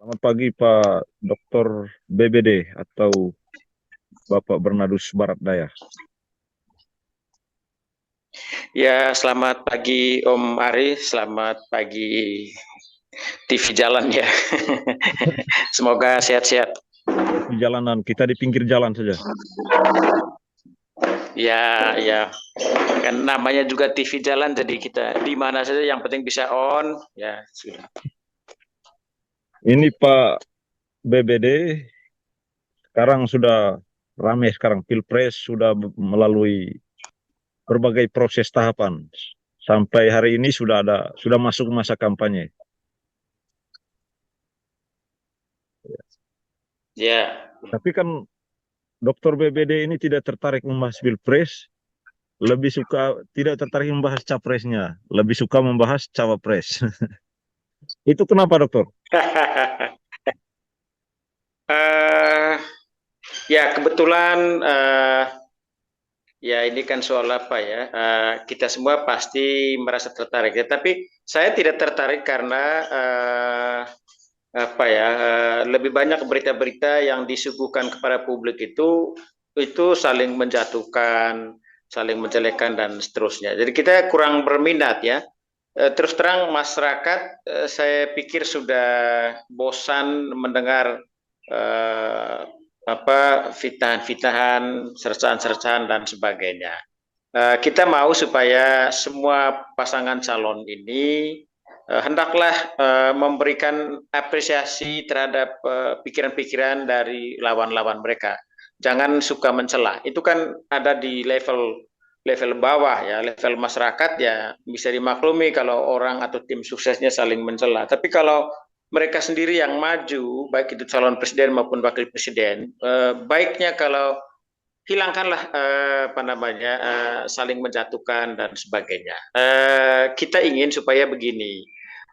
Selamat pagi Pak Dr. BBD atau Bapak Bernardus Barat Daya. Ya, selamat pagi Om Ari, selamat pagi TV Jalan ya. Semoga sehat-sehat. Di jalanan, kita di pinggir jalan saja. Ya, ya. Kan namanya juga TV Jalan, jadi kita di mana saja yang penting bisa on. Ya, sudah. Ini Pak BBD, sekarang sudah ramai sekarang Pilpres sudah melalui berbagai proses tahapan. Sampai hari ini sudah masuk masa kampanye. Ya, Tapi kan Dr. BBD ini tidak tertarik membahas Pilpres, lebih suka tidak tertarik membahas capresnya, lebih suka membahas cawapres. Itu kenapa, Dokter? eh ya kebetulan ya ini kan soal apa ya? Kita semua pasti merasa tertarik ya, tapi saya tidak tertarik karena apa ya, lebih banyak berita-berita yang disuguhkan kepada publik itu saling menjatuhkan, saling menjelekkan dan seterusnya. Jadi kita kurang berminat ya. Terus terang masyarakat, saya pikir sudah bosan mendengar eh, apa fitnahan-fitnahan, sercaan-sercaan dan sebagainya. Kita mau supaya semua pasangan calon ini hendaklah memberikan apresiasi terhadap pikiran-pikiran dari lawan-lawan mereka. Jangan suka mencela. Itu kan ada di level level bawah ya, level masyarakat ya bisa dimaklumi kalau orang atau tim suksesnya saling mencela. Tapi kalau mereka sendiri yang maju, baik itu calon presiden maupun wakil presiden, baiknya kalau hilangkanlah apa namanya saling menjatuhkan dan sebagainya. Kita ingin supaya begini.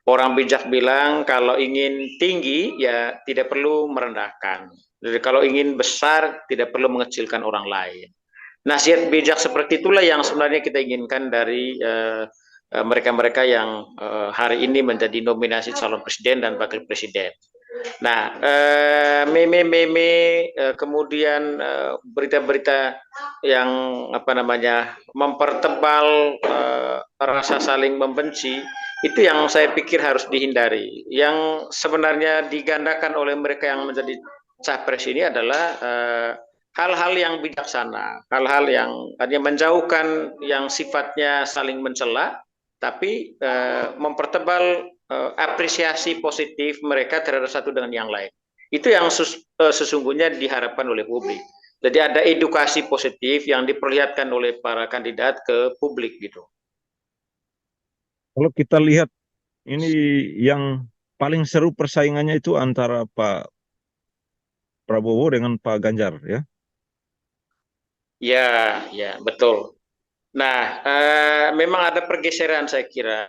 Orang bijak bilang kalau ingin tinggi ya tidak perlu merendahkan. Jadi kalau ingin besar tidak perlu mengecilkan orang lain. Nasihat bijak seperti itulah yang sebenarnya kita inginkan dari mereka-mereka yang hari ini menjadi nominasi calon presiden dan wakil presiden. Nah, meme-meme kemudian berita-berita yang apa namanya mempertebal rasa saling membenci itu yang saya pikir harus dihindari. Yang sebenarnya digandakan oleh mereka yang menjadi capres ini adalah hal-hal yang bijaksana, hal-hal yang hanya menjauhkan yang sifatnya saling mencela, tapi mempertebal apresiasi positif mereka terhadap satu dengan yang lain. Itu yang sesungguhnya diharapkan oleh publik. Jadi ada edukasi positif yang diperlihatkan oleh para kandidat ke publik gitu. Kalau kita lihat ini yang paling seru persaingannya itu antara Pak Prabowo dengan Pak Ganjar ya. Ya, ya betul. Nah, memang ada pergeseran saya kira.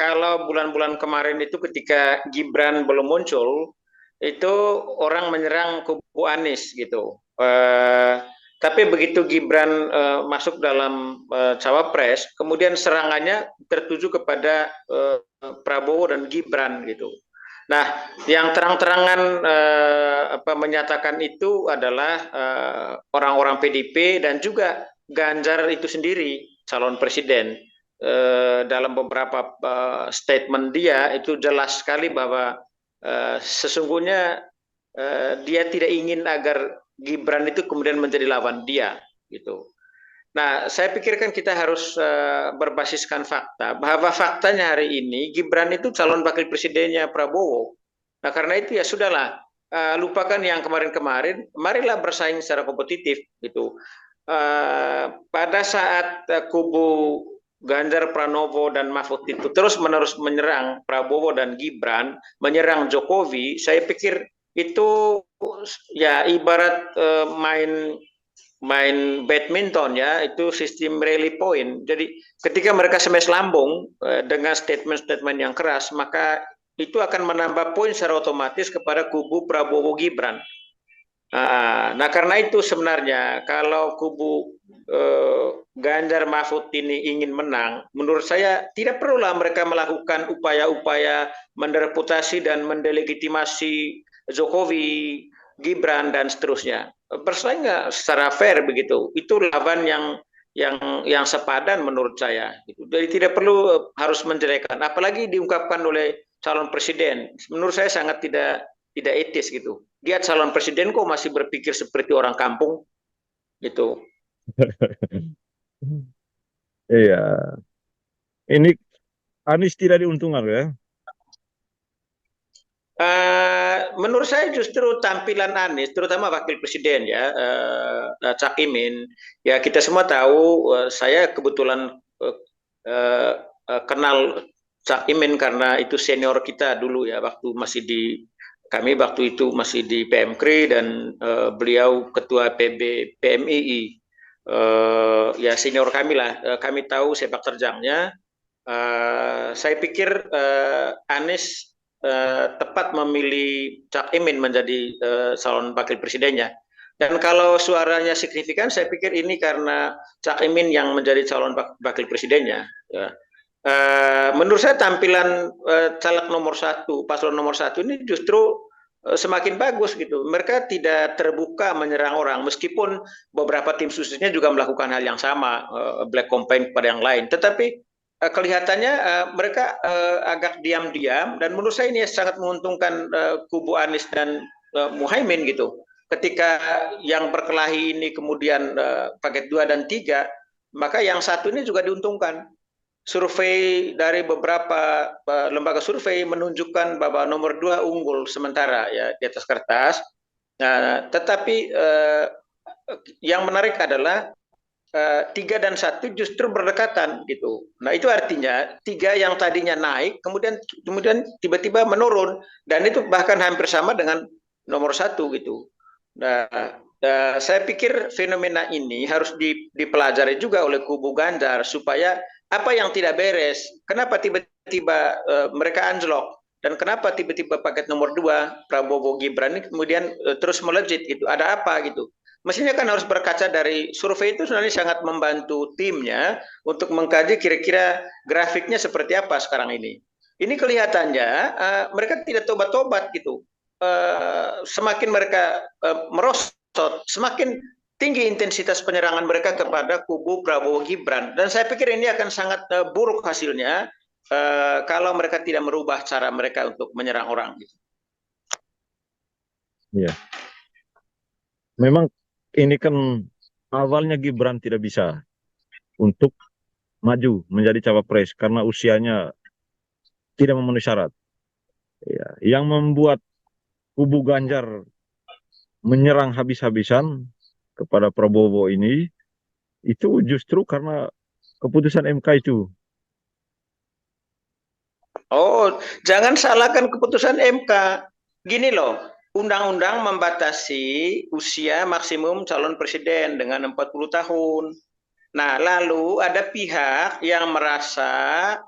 Kalau bulan-bulan kemarin itu ketika Gibran belum muncul, itu orang menyerang kubu Anies gitu. Tapi begitu Gibran masuk dalam cawapres, kemudian serangannya tertuju kepada Prabowo dan Gibran gitu. Nah, yang terang-terangan menyatakan itu adalah orang-orang PDIP dan juga Ganjar itu sendiri calon presiden. Dalam beberapa statement dia itu jelas sekali bahwa sesungguhnya dia tidak ingin agar Gibran itu kemudian menjadi lawan dia gitu. Nah, saya pikirkan kita harus berbasiskan fakta bahwa faktanya hari ini Gibran itu calon wakil presidennya Prabowo. Nah, karena itu ya sudahlah, lupakan yang kemarin-kemarin, marilah bersaing secara kompetitif gitu. Pada saat kubu Ganjar Pranowo dan Mahfud itu terus-menerus menyerang Prabowo dan Gibran, menyerang Jokowi, saya pikir itu ya ibarat main main badminton ya, itu sistem rally point. Jadi ketika mereka smash lambung dengan statement-statement yang keras, maka itu akan menambah poin secara otomatis kepada kubu Prabowo Gibran. Nah, karena itu sebenarnya kalau kubu Ganjar Mahfud ini ingin menang, menurut saya tidak perlulah mereka melakukan upaya-upaya mendereputasi dan mendelegitimasi Jokowi, Gibran dan seterusnya. Bersaing nggak secara fair begitu. Itu lawan yang sepadan menurut saya. Jadi tidak perlu harus menjelekan, apalagi diungkapkan oleh calon presiden. Menurut saya sangat tidak etis gitu. Dia calon presiden kok masih berpikir seperti orang kampung gitu. Iya, ini Anies tidak diuntungkan ya. Menurut saya justru tampilan Anies, terutama wakil presiden ya, Cak Imin, ya kita semua tahu, saya kebetulan uh, kenal Cak Imin karena itu senior kita dulu ya, kami waktu itu masih di PMKRI dan beliau ketua PMII, ya senior kami lah, kami tahu sepak terjangnya. Saya pikir Anies tepat memilih Cak Imin menjadi calon wakil presidennya. Dan kalau suaranya signifikan, saya pikir ini karena Cak Imin yang menjadi calon wakil presidennya. Ya. Menurut saya tampilan caleg nomor satu, paslon nomor satu ini justru semakin bagus gitu. Mereka tidak terbuka menyerang orang, meskipun beberapa tim suksesnya juga melakukan hal yang sama, black campaign kepada yang lain. Tetapi kelihatannya mereka agak diam-diam, dan menurut saya ini sangat menguntungkan kubu Anies dan Muhaimin gitu. Ketika yang berkelahi ini kemudian paket 2 dan 3, maka yang satu ini juga diuntungkan. Survei dari beberapa lembaga survei menunjukkan bahwa nomor 2 unggul sementara ya di atas kertas. Nah, tetapi yang menarik adalah 3 dan 1 justru berdekatan gitu. Nah, itu artinya 3 yang tadinya naik kemudian tiba-tiba menurun, dan itu bahkan hampir sama dengan nomor 1 gitu. Nah, saya pikir fenomena ini harus dipelajari juga oleh kubu Ganjar supaya apa yang tidak beres, kenapa tiba-tiba mereka anjlok, dan kenapa tiba-tiba paket nomor 2 Prabowo Gibran ini kemudian terus melejit gitu, ada apa gitu. Mestinya kan harus berkaca dari survei, itu sebenarnya sangat membantu timnya untuk mengkaji kira-kira grafiknya seperti apa sekarang ini. Ini kelihatannya mereka tidak tobat-tobat gitu. Semakin mereka merosot, semakin tinggi intensitas penyerangan mereka kepada kubu Prabowo Gibran. Dan saya pikir ini akan sangat buruk hasilnya kalau mereka tidak merubah cara mereka untuk menyerang orang. Iya. Memang ini kan awalnya Gibran tidak bisa untuk maju menjadi cawapres karena usianya tidak memenuhi syarat. Ya, yang membuat kubu Ganjar menyerang habis-habisan kepada Prabowo ini itu justru karena keputusan MK itu. Oh, jangan salahkan keputusan MK. Gini loh, undang-undang membatasi usia maksimum calon presiden dengan 40 tahun. Nah, lalu ada pihak yang merasa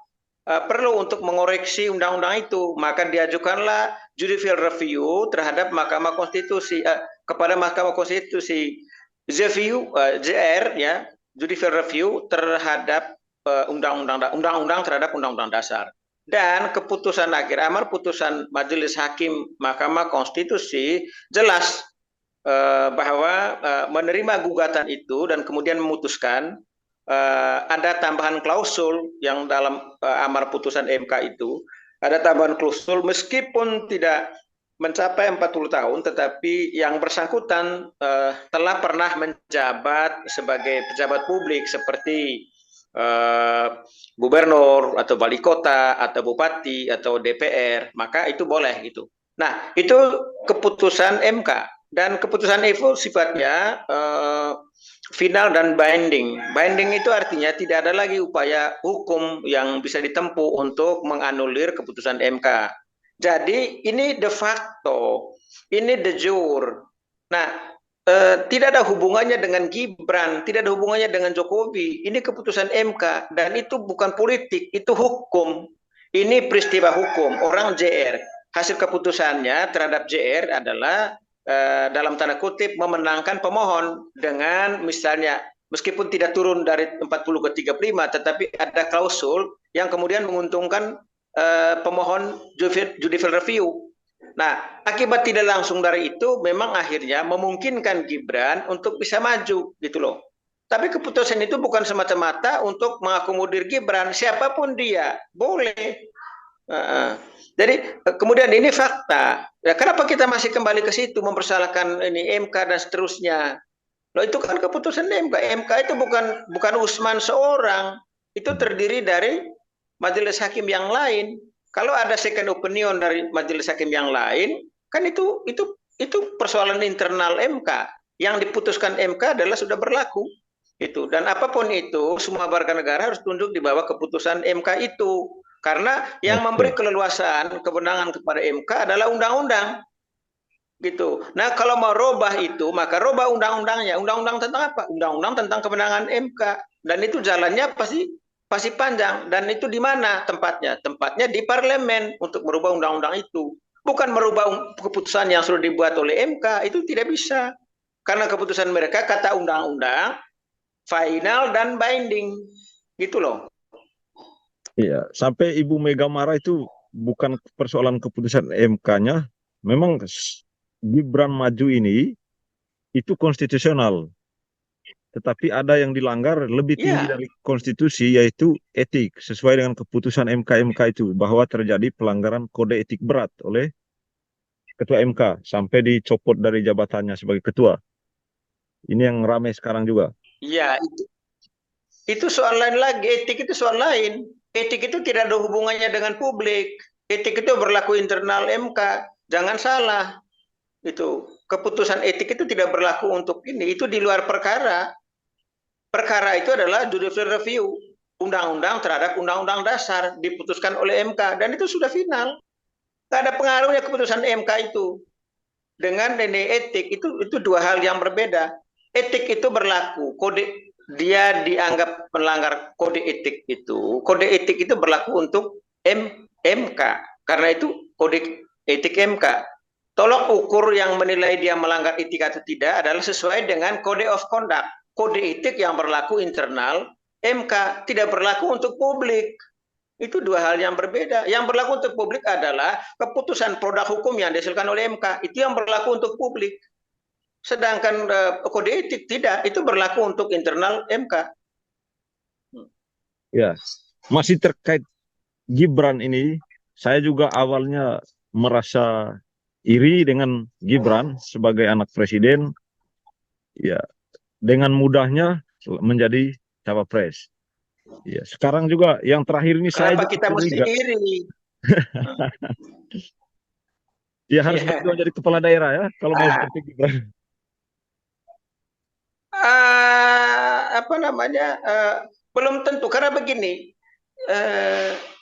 perlu untuk mengoreksi undang-undang itu, maka diajukanlah judicial review terhadap Mahkamah Konstitusi, kepada Mahkamah Konstitusi. JR ya, judicial review terhadap undang-undang terhadap undang-undang dasar. Dan keputusan akhir amar putusan Majelis Hakim Mahkamah Konstitusi jelas bahwa menerima gugatan itu dan kemudian memutuskan ada tambahan klausul yang dalam amar putusan MK itu, ada tambahan klausul meskipun tidak mencapai 40 tahun, tetapi yang bersangkutan telah pernah menjabat sebagai pejabat publik seperti gubernur atau wali kota atau bupati atau DPR, maka itu boleh gitu. Nah, itu keputusan MK, dan keputusan itu sifatnya final dan binding. Binding itu artinya tidak ada lagi upaya hukum yang bisa ditempuh untuk menganulir keputusan MK. Jadi ini de facto, ini de jure. Nah, tidak ada hubungannya dengan Gibran, tidak ada hubungannya dengan Jokowi. Ini keputusan MK dan itu bukan politik, itu hukum. Ini peristiwa hukum. Orang JR, hasil keputusannya terhadap JR adalah dalam tanda kutip memenangkan pemohon dengan misalnya meskipun tidak turun dari 40 ke 35, tetapi ada klausul yang kemudian menguntungkan pemohon judicial review. Nah, akibat tidak langsung dari itu, memang akhirnya memungkinkan Gibran untuk bisa maju, gitu loh. Tapi keputusan itu bukan semata-mata untuk mengakomodir Gibran, siapapun dia boleh. Jadi kemudian ini fakta. Ya, kenapa kita masih kembali ke situ mempersalahkan ini MK dan seterusnya? Loh, itu kan keputusan MK. MK itu bukan Usman seorang, itu terdiri dari majelis hakim yang lain. Kalau ada second opinion dari majelis hakim yang lain, kan itu persoalan internal MK. Yang diputuskan MK adalah sudah berlaku. Itu, dan apapun itu, semua warga negara harus tunduk di bawah keputusan MK itu. Karena yang memberi keleluasaan kewenangan kepada MK adalah undang-undang. Gitu. Nah, kalau mau robah itu, maka robah undang-undangnya. Undang-undang tentang apa? Undang-undang tentang kewenangan MK. Dan itu jalannya pasti panjang. Dan itu di mana tempatnya? Tempatnya di parlemen untuk merubah undang-undang itu. Bukan merubah keputusan yang sudah dibuat oleh MK. Itu tidak bisa. Karena keputusan mereka kata undang-undang final dan binding. Gitu loh. Iya, sampai Ibu Mega marah itu bukan persoalan keputusan MK-nya. Memang Gibran maju ini itu konstitusional. Tetapi ada yang dilanggar lebih tinggi dari konstitusi, yaitu etik. Sesuai dengan keputusan MK itu, bahwa terjadi pelanggaran kode etik berat oleh Ketua MK. Sampai dicopot dari jabatannya sebagai ketua. Ini yang ramai sekarang juga. Iya, itu soal lain lagi. Etik itu soal lain. Etik itu tidak ada hubungannya dengan publik. Etik itu berlaku internal MK. Jangan salah. Itu keputusan etik itu tidak berlaku untuk ini. Itu di luar perkara. Perkara itu adalah judicial review. Undang-undang terhadap undang-undang dasar diputuskan oleh MK. Dan itu sudah final. Tidak ada pengaruhnya keputusan MK itu. Dengan ini etik, itu dua hal yang berbeda. Etik itu berlaku. Dia dianggap melanggar kode etik itu. Kode etik itu berlaku untuk MK. Karena itu kode etik MK. Tolok ukur yang menilai dia melanggar etik atau tidak adalah sesuai dengan kode of conduct. Kode etik yang berlaku internal MK, tidak berlaku untuk publik. Itu dua hal yang berbeda. Yang berlaku untuk publik adalah keputusan produk hukum yang dihasilkan oleh MK. Itu yang berlaku untuk publik. Sedangkan kode etik tidak, itu berlaku untuk internal MK. Ya, masih terkait Gibran ini, saya juga awalnya merasa iri dengan Gibran sebagai anak presiden. Ya, dengan mudahnya menjadi cawapres. Ya, sekarang juga yang terakhir ini saya kita mesti iri? Ya harus berjuang jadi kepala daerah ya, kalau mau seperti Gibran. Belum tentu, karena begini,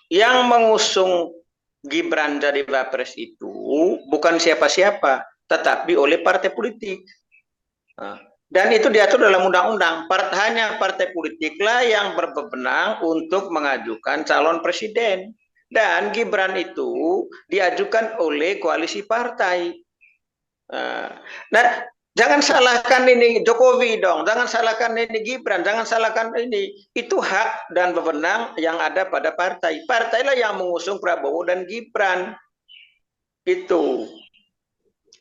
yang mengusung Gibran jadi Wapres itu bukan siapa-siapa, tetapi oleh partai politik. Dan itu diatur dalam undang-undang. Hanya partai politiklah yang berwenang untuk mengajukan calon presiden. Dan Gibran itu diajukan oleh koalisi partai. Nah, jangan salahkan ini Jokowi dong, jangan salahkan ini Gibran, jangan salahkan ini. Itu hak dan wewenang yang ada pada partai. Partailah yang mengusung Prabowo dan Gibran. Itu.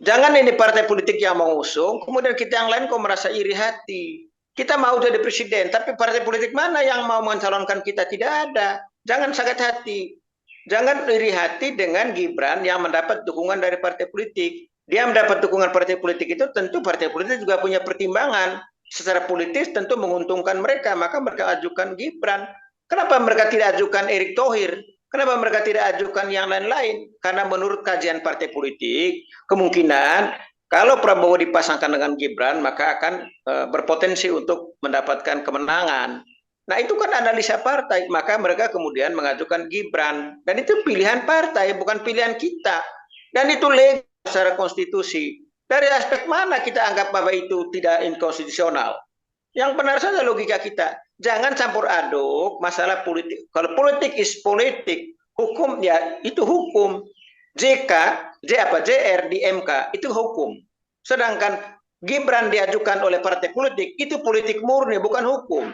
Jangan ini partai politik yang mengusung, kemudian kita yang lain kok merasa iri hati. Kita mau jadi presiden, tapi partai politik mana yang mau mencalonkan kita? Tidak ada. Jangan sakit hati. Jangan iri hati dengan Gibran yang mendapat dukungan dari partai politik. Dia mendapat dukungan partai politik itu tentu partai politik juga punya pertimbangan. Secara politis tentu menguntungkan mereka, maka mereka ajukan Gibran. Kenapa mereka tidak ajukan Erick Thohir? Kenapa mereka tidak ajukan yang lain-lain? Karena menurut kajian partai politik, kemungkinan kalau Prabowo dipasangkan dengan Gibran, maka akan berpotensi untuk mendapatkan kemenangan. Nah, itu kan analisa partai, maka mereka kemudian mengajukan Gibran. Dan itu pilihan partai, bukan pilihan kita. Dan itu legal secara konstitusi. Dari aspek mana kita anggap bahwa itu tidak inkonstitusional? Yang benar saja logika kita. Jangan campur aduk masalah politik. Kalau politik is politik, hukum ya itu hukum. JR di MK itu hukum. Sedangkan Gibran diajukan oleh partai politik, itu politik murni, bukan hukum.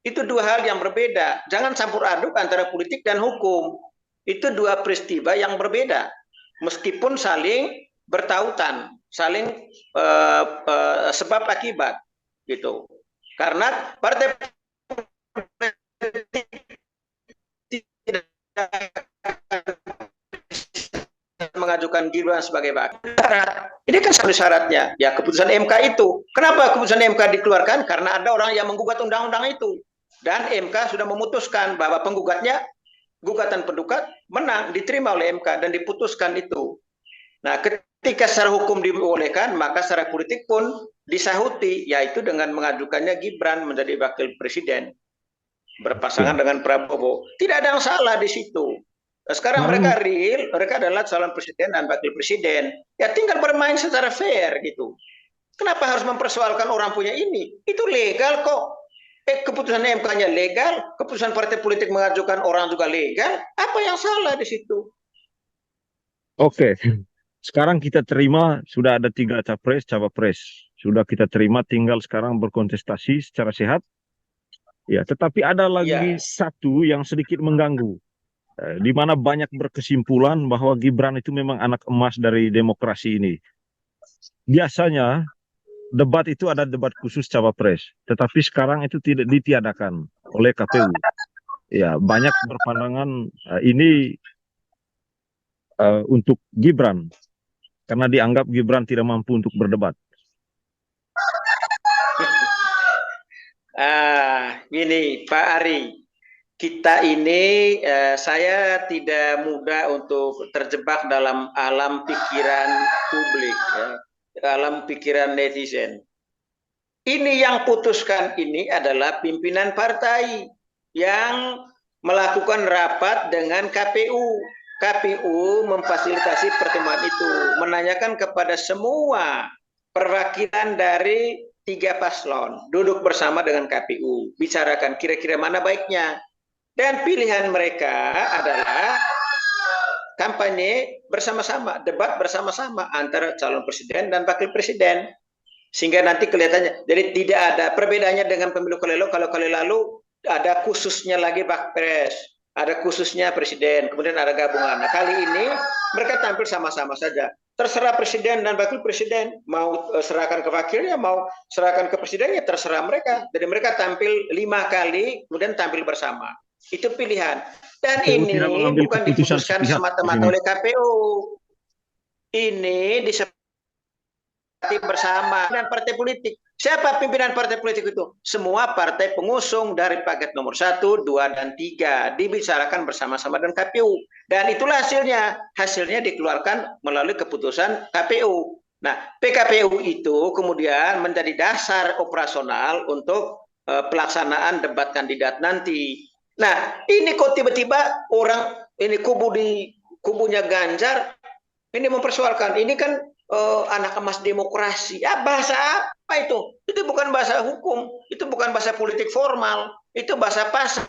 Itu dua hal yang berbeda. Jangan campur aduk antara politik dan hukum. Itu dua peristiwa yang berbeda. Meskipun saling bertautan, saling sebab akibat gitu. Karena partai politik tidak mengajukan Gibran sebagai bakal. Ini kan satu syaratnya. Ya keputusan MK itu. Kenapa keputusan MK dikeluarkan? Karena ada orang yang menggugat undang-undang itu. Dan MK sudah memutuskan bahwa penggugatnya, gugatan penggugat menang, diterima oleh MK dan diputuskan itu. Nah, ketika secara hukum dibolehkan, maka secara politik pun disahuti, yaitu dengan mengajukannya Gibran menjadi wakil presiden berpasangan dengan Prabowo. Tidak ada yang salah di situ. Sekarang mereka real, mereka adalah calon presiden dan wakil presiden. Ya tinggal bermain secara fair gitu. Kenapa harus mempersoalkan orang punya ini? Itu legal kok. Keputusan MK-nya legal, keputusan partai politik mengajukan orang juga legal. Apa yang salah di situ? Oke, sekarang kita terima sudah ada 3 capres, cawapres. Sudah kita terima, tinggal sekarang berkontestasi secara sehat. Ya, tetapi ada lagi satu yang sedikit mengganggu, di mana banyak berkesimpulan bahwa Gibran itu memang anak emas dari demokrasi ini. Biasanya debat itu ada debat khusus cawapres, tetapi sekarang itu tidak ditiadakan oleh KPU. Ya, banyak berpandangan ini untuk Gibran karena dianggap Gibran tidak mampu untuk berdebat. Ini Pak Ari, kita ini saya tidak mudah untuk terjebak dalam alam pikiran publik, ya, alam pikiran netizen. Ini yang putuskan ini adalah pimpinan partai yang melakukan rapat dengan KPU. KPU memfasilitasi pertemuan itu, menanyakan kepada semua perwakilan dari 3 paslon, duduk bersama dengan KPU, bicarakan kira-kira mana baiknya. Dan pilihan mereka adalah kampanye bersama-sama, debat bersama-sama antara calon presiden dan wakil presiden. Sehingga nanti kelihatannya, jadi tidak ada perbedaannya dengan pemilu kali lalu. Kalau kali lalu ada khususnya lagi Bakpres, ada khususnya presiden, kemudian ada gabungan. Nah, kali ini mereka tampil sama-sama saja. Terserah presiden dan wakil presiden, mau serahkan ke wakilnya, mau serahkan ke presidennya, terserah mereka. Jadi mereka tampil 5 kali, kemudian tampil bersama. Itu pilihan. Dan ini bukan diputuskan semata-mata oleh KPU. Ini disepakati bersama dengan partai politik. Siapa pimpinan partai politik itu? Semua partai pengusung dari paket nomor 1, 2, dan 3 dibicarakan bersama-sama dengan KPU. Dan itulah hasilnya. Hasilnya dikeluarkan melalui keputusan KPU. Nah, PKPU itu kemudian menjadi dasar operasional untuk pelaksanaan debat kandidat nanti. Nah, ini kok tiba-tiba orang ini kubunya Ganjar ini mempersoalkan. Ini kan anak emas demokrasi. Ya, bahasa apa itu? Itu bukan bahasa hukum, itu bukan bahasa politik formal, itu bahasa pasar.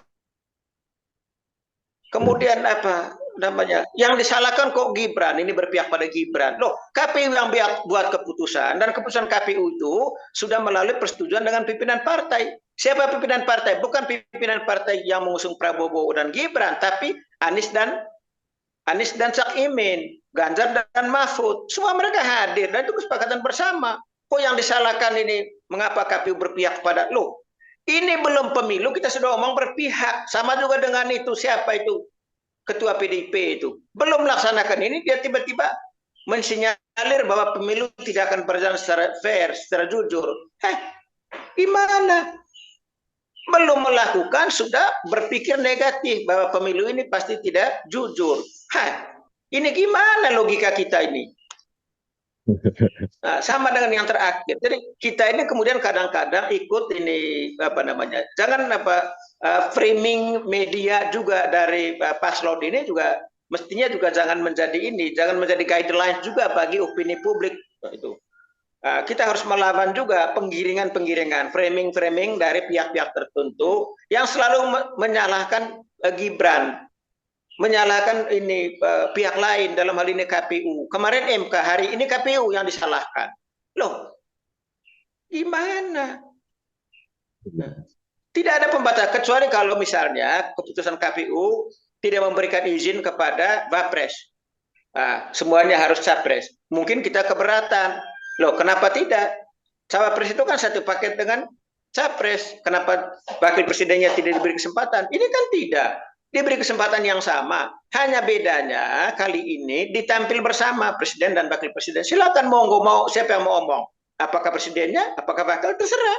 Kemudian apa namanya? Yang disalahkan kok Gibran, ini berpihak pada Gibran. Loh, KPU yang buat keputusan, dan keputusan KPU itu sudah melalui persetujuan dengan pimpinan partai. Siapa pimpinan partai? Bukan pimpinan partai yang mengusung Prabowo dan Gibran, tapi Anies dan Cak Imin, Ganjar dan Mahfud. Semua mereka hadir dan itu kesepakatan bersama. Kok yang disalahkan ini mengapa KPU berpihak pada lo? Ini belum pemilu kita sudah ngomong berpihak. Sama juga dengan itu, siapa itu? Ketua PDIP itu. Belum melaksanakan ini, dia tiba-tiba mensinyalir bahwa pemilu tidak akan berjalan secara fair, secara jujur. Gimana? Belum melakukan sudah berpikir negatif bahwa pemilu ini pasti tidak jujur. Ini gimana logika kita ini? Nah, sama dengan yang terakhir. Jadi kita ini kemudian kadang-kadang ikut ini apa namanya? Jangan framing media juga dari paslon ini juga mestinya juga jangan menjadi ini, jangan menjadi guidelines juga bagi opini publik itu. Kita harus melawan juga penggiringan-penggiringan, framing-framing dari pihak-pihak tertentu yang selalu menyalahkan Gibran, menyalahkan ini pihak lain, dalam hal ini KPU. Kemarin MK, hari ini KPU yang disalahkan. Loh, Gimana? Tidak ada pembatas kecuali kalau misalnya keputusan KPU tidak memberikan izin kepada Wapres. Nah, semuanya harus capres. Mungkin kita keberatan. Loh, kenapa tidak? Cawapres itu kan satu paket dengan capres. Kenapa wakil presidennya tidak diberi kesempatan? Ini kan tidak. Diberi kesempatan yang sama. Hanya bedanya kali ini ditampil bersama presiden dan wakil presiden. Silakan mau siapa yang mau ngomong. Apakah presidennya, apakah wakil, terserah.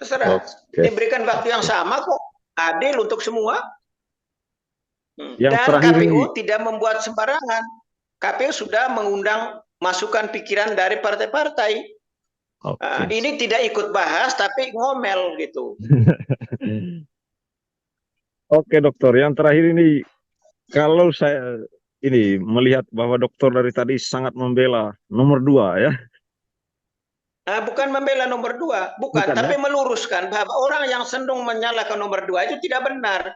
Terserah. Oke. Diberikan waktu yang sama kok. Adil untuk semua. Yang Dan terakhir KPU ini, tidak membuat sembarangan. KPU sudah mengundang masukan pikiran dari partai-partai. oke. Ini tidak ikut bahas tapi ngomel gitu. Oke dokter, yang terakhir ini kalau saya ini melihat bahwa dokter dari tadi sangat membela nomor 2 ya, Bukan membela nomor 2, bukan, bukan ya? tapi meluruskan bahwa orang yang cenderung menyalahkan nomor 2 itu tidak benar,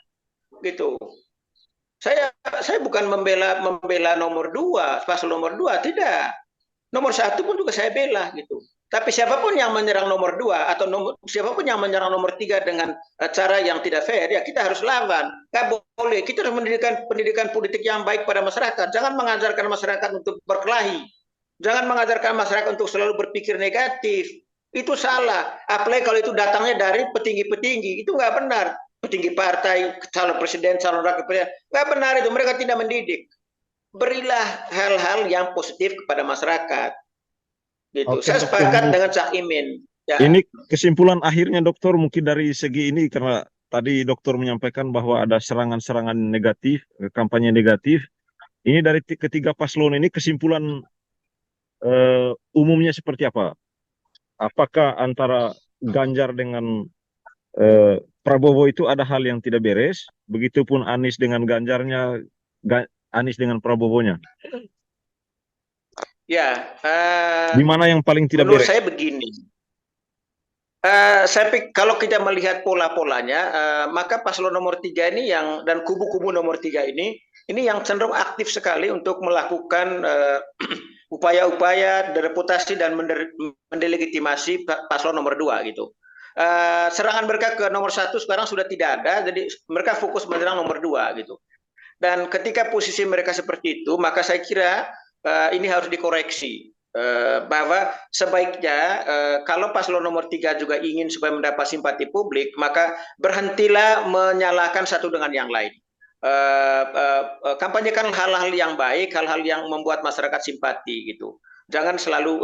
gitu. Saya bukan membela nomor 2, pasal nomor 2, tidak. Nomor 1 pun juga saya bela gitu. Tapi siapapun yang menyerang nomor 2 atau siapapun yang menyerang nomor 3 dengan cara yang tidak fair, ya kita harus lawan. Nggak boleh. Kita harus mendirikan pendidikan politik yang baik pada masyarakat. Jangan mengajarkan masyarakat untuk berkelahi. Jangan mengajarkan masyarakat untuk selalu berpikir negatif. Itu salah. Apalagi kalau itu datangnya dari petinggi-petinggi. Itu nggak benar. Petinggi partai, calon presiden, calon wakil presiden. Nggak benar itu. Mereka tidak mendidik. Berilah hal-hal yang positif kepada masyarakat. Gitu. Oke Saya dokter, sepakat dengan Cak Imin. Ya. ini kesimpulan akhirnya dokter mungkin dari segi ini karena tadi dokter menyampaikan bahwa ada serangan-serangan negatif, kampanye negatif. Ini dari ketiga paslon ini kesimpulan umumnya seperti apa? Apakah antara Ganjar dengan Prabowo itu ada hal yang tidak beres? Begitupun Anies dengan Ganjarnya, Anies dengan Prabowo-nya. Ya, Di mana yang paling tidak menurut beres? saya begini. Saya pikir kalau kita melihat pola-polanya, maka paslon nomor 3 ini dan kubu-kubu nomor 3 ini yang cenderung aktif sekali untuk melakukan upaya-upaya reputasi dan mendelegitimasi paslon nomor 2 gitu. Serangan mereka ke nomor 1 sekarang sudah tidak ada, jadi mereka fokus menyerang nomor 2 gitu. Dan ketika posisi mereka seperti itu, maka saya kira ini harus dikoreksi. Bahwa sebaiknya kalau paslon nomor 3 juga ingin supaya mendapat simpati publik, maka berhentilah menyalahkan satu dengan yang lain. Kampanyekan hal-hal yang baik, hal-hal yang membuat masyarakat simpati gitu. Jangan selalu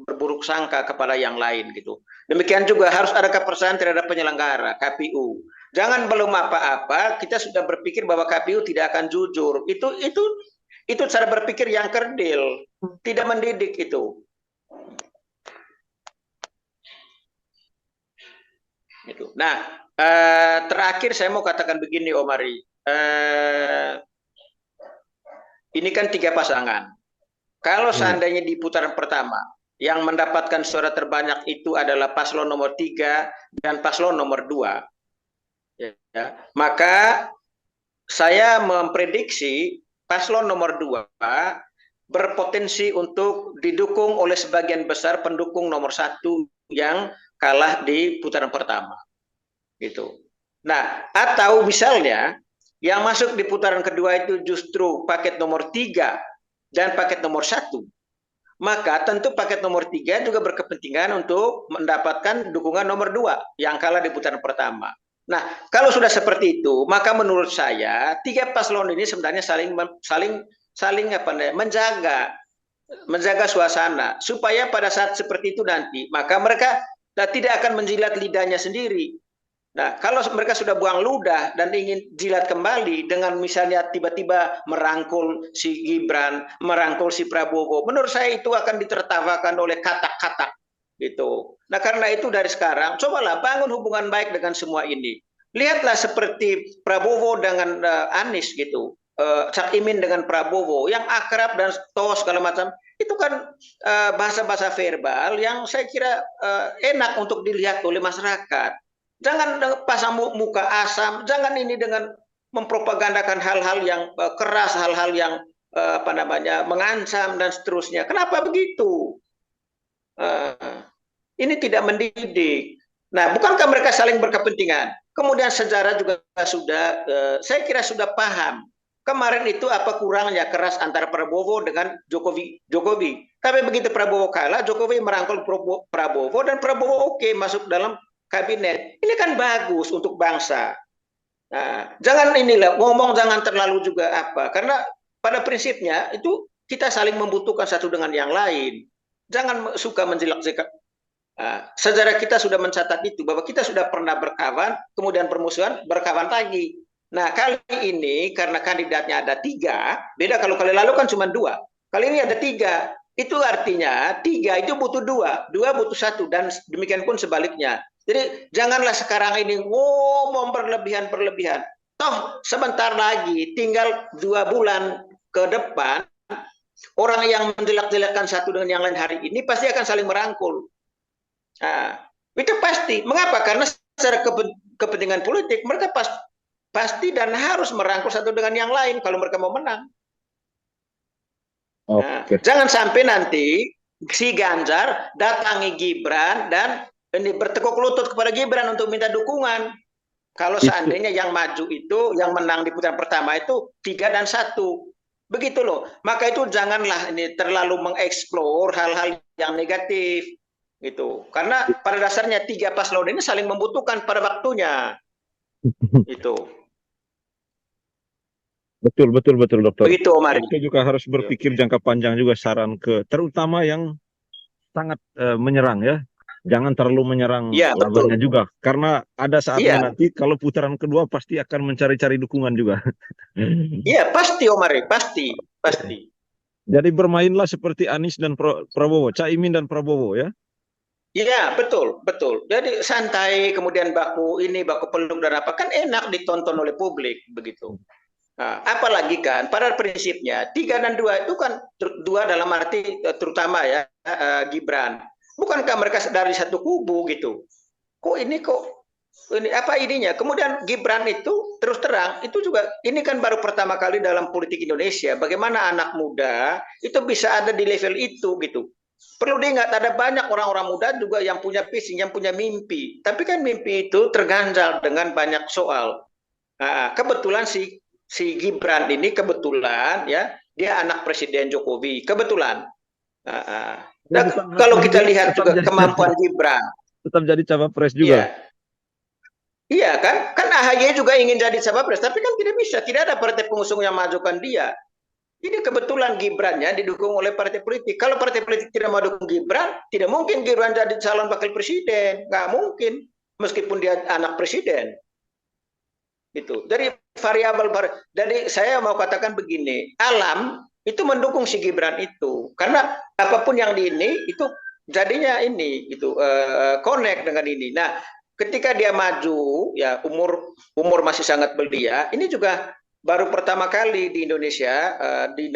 berburuk sangka kepada yang lain gitu. Demikian juga harus ada kepercayaan terhadap penyelenggara KPU. Jangan belum apa-apa kita sudah berpikir bahwa KPU tidak akan jujur. Itu cara berpikir yang kerdil, tidak mendidik itu. Nah, terakhir saya mau katakan begini, Omari. Ini kan 3 pasangan. Kalau seandainya di putaran pertama yang mendapatkan suara terbanyak itu adalah paslon nomor 3 dan paslon nomor 2, ya, maka saya memprediksi paslon nomor 2 berpotensi untuk didukung oleh sebagian besar pendukung nomor 1 yang kalah di putaran pertama. Gitu. Nah, atau misalnya yang masuk di putaran kedua itu justru paket nomor 3 dan paket nomor 1. Maka tentu paket nomor 3 juga berkepentingan untuk mendapatkan dukungan nomor 2 yang kalah di putaran pertama. Nah, kalau sudah seperti itu, maka menurut saya 3 paslon ini sebenarnya saling menjaga suasana supaya pada saat seperti itu nanti maka mereka tidak akan menjilat lidahnya sendiri. Nah, kalau mereka sudah buang ludah dan ingin jilat kembali dengan misalnya tiba-tiba merangkul si Gibran, merangkul si Prabowo, menurut saya itu akan ditertawakan oleh kata-kata gitu. Nah, karena itu dari sekarang cobalah bangun hubungan baik dengan semua ini. Lihatlah seperti Prabowo dengan Anies gitu, Cak Imin dengan Prabowo yang akrab dan tos segala macam. Itu kan bahasa-bahasa verbal yang saya kira enak untuk dilihat oleh masyarakat. Jangan pasang muka asam, jangan ini dengan mempropagandakan hal-hal yang keras, hal-hal yang mengancam dan seterusnya. Kenapa begitu? Ini tidak mendidik. Nah, bukankah mereka saling berkepentingan? Kemudian sejarah juga sudah, saya kira sudah paham. Kemarin itu apa kurangnya keras antara Prabowo dengan Jokowi. Tapi begitu Prabowo kalah, Jokowi merangkul Prabowo dan Prabowo oke masuk dalam kabinet. Ini kan bagus untuk bangsa. Nah, jangan inilah ngomong jangan terlalu juga apa, karena pada prinsipnya itu kita saling membutuhkan satu dengan yang lain. Jangan suka menjelek-jelekan. Nah, sejarah kita sudah mencatat itu bahwa kita sudah pernah berkawan, kemudian permusuhan, berkawan lagi. Nah, kali ini karena kandidatnya ada 3, beda kalau kali lalu kan cuma 2. Kali ini ada 3. Itu artinya 3 itu butuh 2, 2 butuh 1, dan demikian pun sebaliknya. Jadi janganlah sekarang ini ngomong berlebihan-berlebihan. Toh sebentar lagi, tinggal 2 bulan ke depan, orang yang menjelek-jelekkan satu dengan yang lain hari ini pasti akan saling merangkul. Nah, itu pasti. Mengapa? Karena secara kepentingan politik mereka pasti dan harus merangkul satu dengan yang lain kalau mereka mau menang. Nah, jangan sampai nanti si Ganjar datangi Gibran dan ini bertekuk lutut kepada Gibran untuk minta dukungan. Kalau seandainya yang maju itu, yang menang di putaran pertama itu 3 dan 1. Begitu loh. Maka itu janganlah ini terlalu mengeksplor hal-hal yang negatif. Gitu. Karena pada dasarnya 3 paslon ini saling membutuhkan pada waktunya. Itu. Betul, dokter. Begitu, Omar. Kita juga harus berpikir jangka panjang juga, saran terutama yang sangat menyerang ya. Jangan terlalu menyerang lawannya juga, karena ada saatnya nanti kalau putaran kedua pasti akan mencari-cari dukungan juga. Iya, pasti Omar, pasti. Jadi bermainlah seperti Anies dan Prabowo, Caimin dan Prabowo ya. Iya, betul. Jadi santai, kemudian baku peluk dan apa, kan enak ditonton oleh publik begitu. Nah, apalagi kan pada prinsipnya 3 dan 2 itu kan 2 dalam arti terutama ya Gibran. Bukankah mereka dari satu kubu gitu? Ini apa ininya? Kemudian Gibran itu terus terang itu juga ini kan baru pertama kali dalam politik Indonesia bagaimana anak muda itu bisa ada di level itu gitu. Perlu diingat ada banyak orang-orang muda juga yang punya visi, yang punya mimpi. Tapi kan mimpi itu terganjal dengan banyak soal. Nah, kebetulan si Gibran ini kebetulan ya dia anak Presiden Jokowi kebetulan. Dan kalau kita lihat juga kemampuan Gibran, tetap jadi cawapres juga. Iya kan AHY juga ingin jadi cawapres, tapi kan tidak bisa, tidak ada partai pengusung yang majukan dia. Ini kebetulan Gibrannya didukung oleh partai politik. Kalau partai politik tidak mau dukung Gibran, tidak mungkin Gibran jadi calon wakil presiden, nggak mungkin, meskipun dia anak presiden. Itu dari jadi saya mau katakan begini, alam itu mendukung si Gibran itu karena apapun yang di ini itu jadinya ini itu connect dengan ini. Nah, ketika dia maju ya umur masih sangat belia, ini juga baru pertama kali di Indonesia di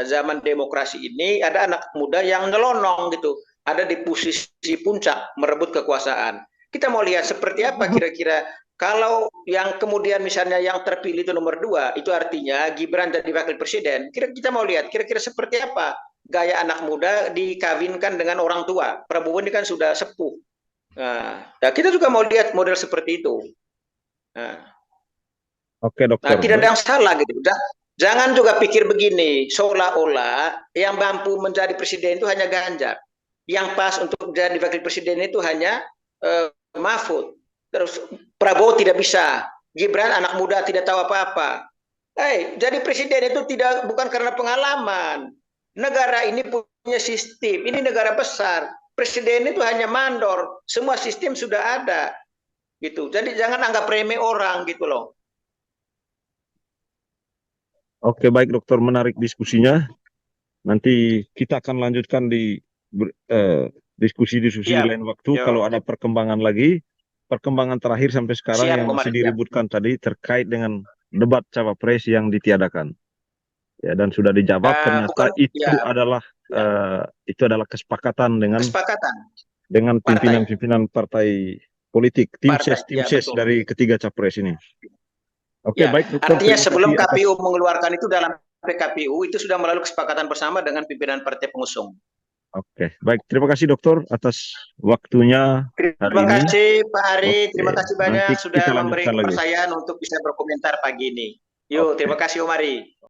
zaman demokrasi ini ada anak muda yang nyelonong gitu, ada di posisi puncak merebut kekuasaan. Kita mau lihat seperti apa kira-kira kalau yang kemudian misalnya yang terpilih itu nomor 2, itu artinya Gibran jadi wakil presiden. Kita mau lihat kira-kira seperti apa gaya anak muda dikawinkan dengan orang tua. Prabowo ini kan sudah sepuh. Nah, kita juga mau lihat model seperti itu. Oke, dokter. Nah, tidak ada yang salah gitu. Jangan juga pikir begini, seolah-olah yang mampu menjadi presiden itu hanya Ganjar. Yang pas untuk jadi wakil presiden itu hanya Mahfud. Terus Prabowo tidak bisa, Gibran anak muda tidak tahu apa-apa. Jadi presiden itu bukan karena pengalaman. Negara ini punya sistem, ini negara besar. Presiden itu hanya mandor, semua sistem sudah ada. Gitu. Jadi jangan anggap remeh orang gitu loh. Oke, baik dokter, menarik diskusinya. Nanti kita akan lanjutkan di diskusi-diskusi di lain waktu. Kalau ada perkembangan lagi, perkembangan terakhir sampai sekarang yang masih diributkan tadi terkait dengan debat cawapres yang ditiadakan. Ya, dan sudah dijawab ternyata itu adalah kesepakatan dengan pimpinan-pimpinan partai politik, tim ses dari ketiga capres ini. Oke, baik dokter. Artinya sebelum KPU mengeluarkan itu dalam PKPU itu sudah melalui kesepakatan bersama dengan pimpinan partai pengusung. Oke, baik. Terima kasih dokter atas waktunya hari Terima ini. kasih Pak Hari, Oke, terima kasih nanti banyak sudah kita memberi lanjutkan lagi. kepercayaan untuk bisa berkomentar pagi ini. Yuk, Oke. terima kasih Om Ari.